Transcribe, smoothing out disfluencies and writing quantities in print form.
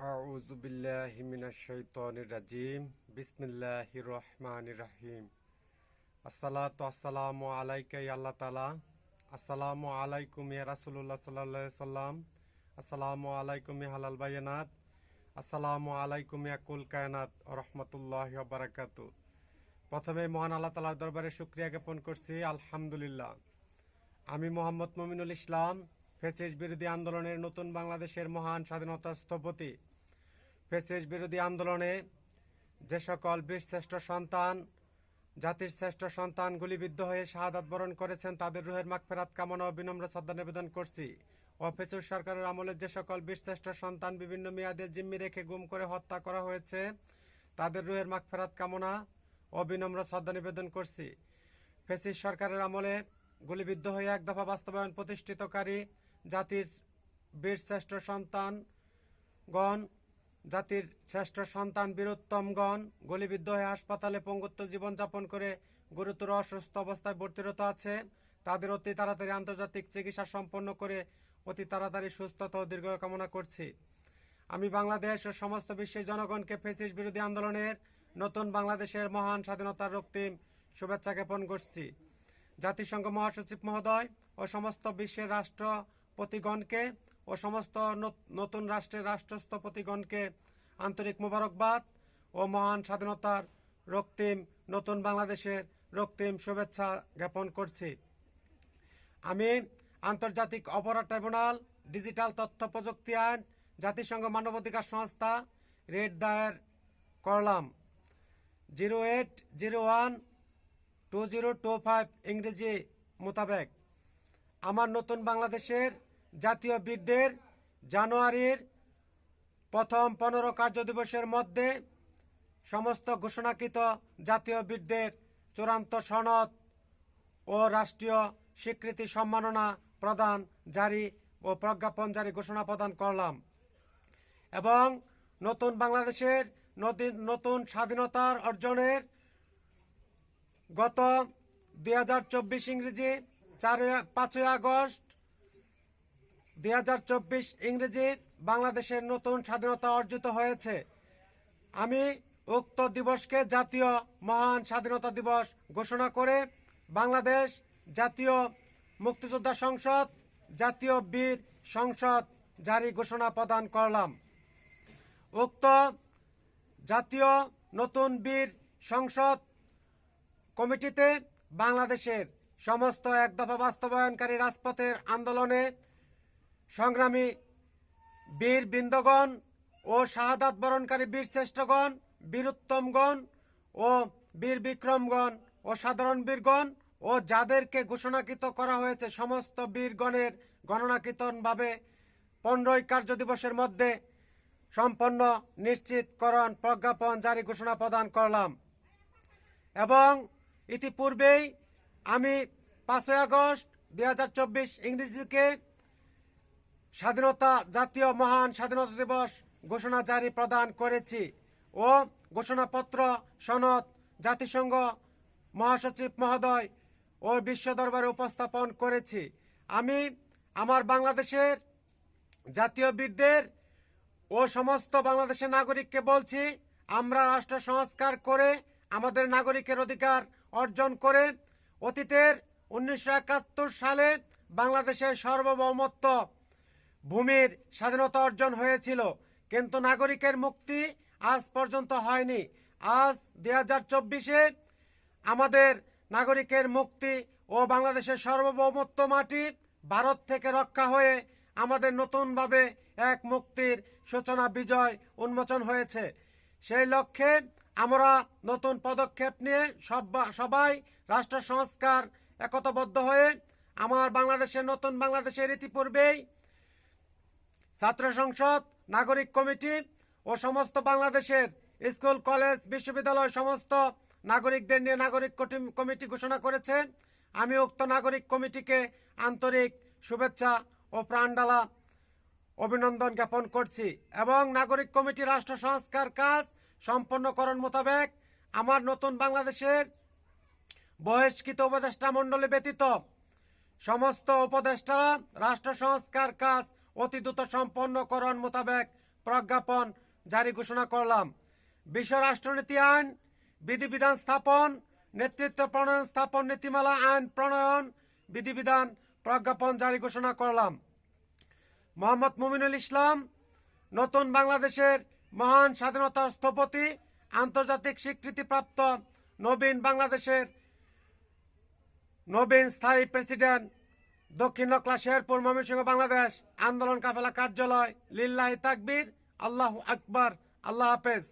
আউযু বিল্লাহি মিনাশ শাইতানির রাজিম। বিসমিল্লাহির রহমানির রহিম। আসসালাতু আসসালামু আলাইকা ইয়া আল্লাহ তাআলা। আসসালামু আলাইকুম ইয়া রাসূলুল্লাহ সাল্লাল্লাহু আলাইহি সাল্লাম। আসসালামু আলাইকুম ইয়া হালাল বায়ানাত। আসসালামু আলাইকুম ইয়া কুল কায়নাত ওয়া রাহমাতুল্লাহি ওয়া বারাকাতুহু। প্রথমে মহান আল্লাহ তাআলার দরবারে শুকরিয়া জ্ঞাপন করছি, আলহামদুলিল্লাহ। আমি মোহাম্মদ মুমিনুল ইসলাম, ফ্যাসিস্ট বিরোধী আন্দোলনের নতুন বাংলাদেশের মহান স্বাধীনতা স্থপতি। ফ্যাসিস্ট বিরোধী আন্দোলনে যে সকল বীরশ্রেষ্ঠ সন্তান, জাতির শ্রেষ্ঠ সন্তান গুলিবিদ্ধ হয়ে শাহাদাত বরণ করেছেন, তাদের রুহের মাগফিরাত কামনা ও বিনম্র শ্রদ্ধা নিবেদন করছি। ও ফ্যাসিস্ট সরকারের আমলে যে সকল বীরশ্রেষ্ঠ সন্তান বিভিন্ন মেয়াদে জিম্মি রেখে গুম করে হত্যা করা হয়েছে, তাদের রুহের মাগফিরাত কামনা ও বিনম্র শ্রদ্ধা নিবেদন করছি। ফ্যাসিস্ট সরকারের আমলে গুলিবিদ্ধ হয়ে এক দফা বাস্তবায়ন প্রতিষ্ঠিতকারী জাতির বীরশ্রেষ্ঠ সন্তানগণ, জাতির শ্রেষ্ঠ সন্তান বীরোত্তমগণ গুলিবিদ্ধ হয়ে হাসপাতালে পঙ্গুত্ব জীবনযাপন করে গুরুতর অসুস্থ অবস্থায় ভর্তিরত আছে। তাদের অতি তাড়াতাড়ি আন্তর্জাতিক চিকিৎসা সম্পন্ন করে অতি তাড়াতাড়ি সুস্থতা ও দীর্ঘ কামনা করছি। আমি বাংলাদেশ ও সমস্ত বিশ্বের জনগণকে ফ্যাসিস্ট বিরোধী আন্দোলনের নতুন বাংলাদেশের মহান স্বাধীনতার রক্তিম শুভেচ্ছা জ্ঞাপন করছি। জাতিসংঘ মহাসচিব মহোদয় ও সমস্ত বিশ্বের রাষ্ট্রপতিগণকে ও সমস্ত নতুন রাষ্ট্রের রাষ্ট্রস্থপতিগণকে আন্তরিক মোবারকবাদ ও মহান স্বাধীনতার রক্তিম নতুন বাংলাদেশের রক্তিম শুভেচ্ছা জ্ঞাপন করছি। আমি আন্তর্জাতিক অপরাধ ট্রাইব্যুনাল, ডিজিটাল তথ্য প্রযুক্তি আইন, জাতিসংঘ মানবাধিকার সংস্থা রেড দায়ের করলাম 0801-2025 ইংরেজি মোতাবেক। আমার নতুন বাংলাদেশের জাতীয় বীরদের জানুয়ারির প্রথম 15 কার্যদিবসের মধ্যে সমস্ত ঘোষণাকৃত জাতীয় বীরদের চূড়ান্ত সনদ ও রাষ্ট্রীয় স্বীকৃতি সম্মাননা প্রদান জারি ও প্রজ্ঞাপন জারি ঘোষণা প্রদান করলাম এবং নতুন বাংলাদেশের নতুন স্বাধীনতার অর্জনের গত 2024 ইংরেজি 5ই আগস্ট 2024 ইংরেজি বাংলাদেশের নতুন স্বাধীনতা অর্জিত হয়েছে। আমি উক্ত দিবসকে জাতীয় মহান স্বাধীনতা দিবস ঘোষণা করে বাংলাদেশ জাতীয় মুক্তিযোদ্ধা সংসদ, জাতীয় বীর সংসদ জারি ঘোষণা প্রদান করলাম। উক্ত জাতীয় নতুন বীর সংসদ কমিটিতে বাংলাদেশের সমস্ত এক দফা বাস্তবায়নকারী রাজপথের আন্দোলনে সংগ্রামী বীর বৃন্দগণ ও শাহাদাত বরণকারী বীরশ্রেষ্ঠগণ, বীরোত্তমগণ ও বীর বিক্রমগণ ও সাধারণ বীরগণ ও যাদেরকে ঘোষণাকৃত করা হয়েছে সমস্ত বীরগণের গণনাকৃতভাবে 15 কার্যদিবসের মধ্যে সম্পন্ন নিশ্চিতকরণ প্রজ্ঞাপন জারি ঘোষণা প্রদান করলাম এবং ইতিপূর্বেই আমি 5ই আগস্ট 2024 ইংরেজিকে স্বাধীনতা জাতীয় মহান স্বাধীনতা দিবস ঘোষণা জারি প্রদান করেছি ও ঘোষণাপত্র সনদ জাতিসংঘ মহাসচিব মহোদয় ও বিশ্ব দরবারে উপস্থাপন করেছি। আমি আমার বাংলাদেশের জাতীয় বীরদের ও সমস্ত বাংলাদেশের নাগরিককে বলছি, আমরা রাষ্ট্র সংস্কার করে আমাদের নাগরিকের অধিকার অর্জন করে অতীতের 1971 সালে বাংলাদেশের সার্বভৌমত্ব ভূমির স্বাধীনতা অর্জন হয়েছিল, কিন্তু নাগরিকের মুক্তি আজ পর্যন্ত হয়নি। আজ 2024-এ আমাদের নাগরিকের মুক্তি ও বাংলাদেশের সার্বভৌমত্ব মাটি ভারত থেকে রক্ষা হয়ে আমাদের নতুনভাবে এক মুক্তির সূচনা বিজয় উন্মোচন হয়েছে। সেই লক্ষ্যে আমরা নতুন পদক্ষেপ নিয়ে সবাই রাষ্ট্র সংস্কার একতাবদ্ধ হয়ে আমার বাংলাদেশের নতুন বাংলাদেশের ইতিপূর্বেই ছাত্র সংসদ, নাগরিক কমিটি ও সমস্ত বাংলাদেশের স্কুল, কলেজ, বিশ্ববিদ্যালয় সমস্ত নাগরিকদের নিয়ে নাগরিক কমিটি ঘোষণা করেছে। আমি উক্ত নাগরিক কমিটিকে আন্তরিক শুভেচ্ছা ও প্রাণঢালা অভিনন্দন জ্ঞাপন করছি এবং নাগরিক কমিটি রাষ্ট্র সংস্কার কাজ সম্পন্নকরণ মোতাবেক আমার নতুন বাংলাদেশের বহিষ্কৃত উপদেষ্টা মণ্ডলী ব্যতীত সমস্ত উপদেষ্টারা রাষ্ট্র সংস্কার কাজ অতি দ্রুত সম্পন্নকরণ মোতাবেক প্রজ্ঞাপন জারি ঘোষণা করলাম। বিশ্ব রাষ্ট্রনীতি আইন বিধিবিধান স্থাপন, নেতৃত্ব প্রণয়ন স্থাপন, নীতিমালা আইন প্রণয়ন, বিধিবিধান প্রজ্ঞাপন জারি ঘোষণা করলাম। মোহাম্মদ মুমিনুল ইসলাম নতুন বাংলাদেশের মহান স্বাধীনতার স্থপতি, আন্তর্জাতিক স্বীকৃতিপ্রাপ্ত নবীন বাংলাদেশের নবীন স্থায়ী প্রেসিডেন্ট, দক্ষিণ নকলা শেরপুর, ময়মনসিংহ, বাংলাদেশ। আন্দোলন কাফেলা কার্যালয়। লিল্লাহি তাকবীর, আল্লাহু আকবার, আল্লাহ হাফেজ।